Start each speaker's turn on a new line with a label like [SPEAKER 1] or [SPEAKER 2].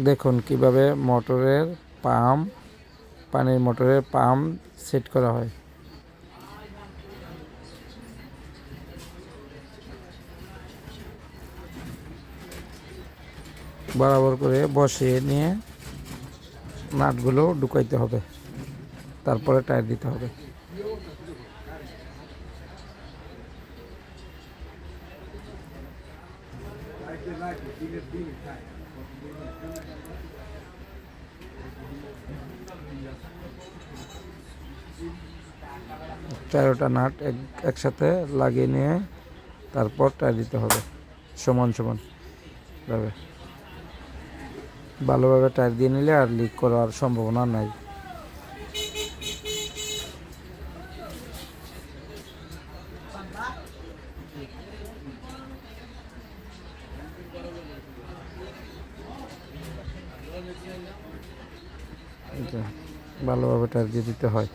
[SPEAKER 1] দেখুন কিভাবে মোটরের পাম্প, পানির মোটরের পাম্প সেট করা হয়। বরাবর করে বসিয়ে নিয়ে নাটগুলো ঢুকাইতে হবে, তারপরে টায়ার দিতে হবে। তেরোটা নাট একসাথে লাগিয়ে নিয়ে তারপর টায়ার দিতে হবে সমান সমান ভাবে। ভালোভাবে টায়ার দিয়ে নিলে আর লিক করার সম্ভাবনা নাই। ভালোভাবে টায়ার দিয়ে দিতে হয়।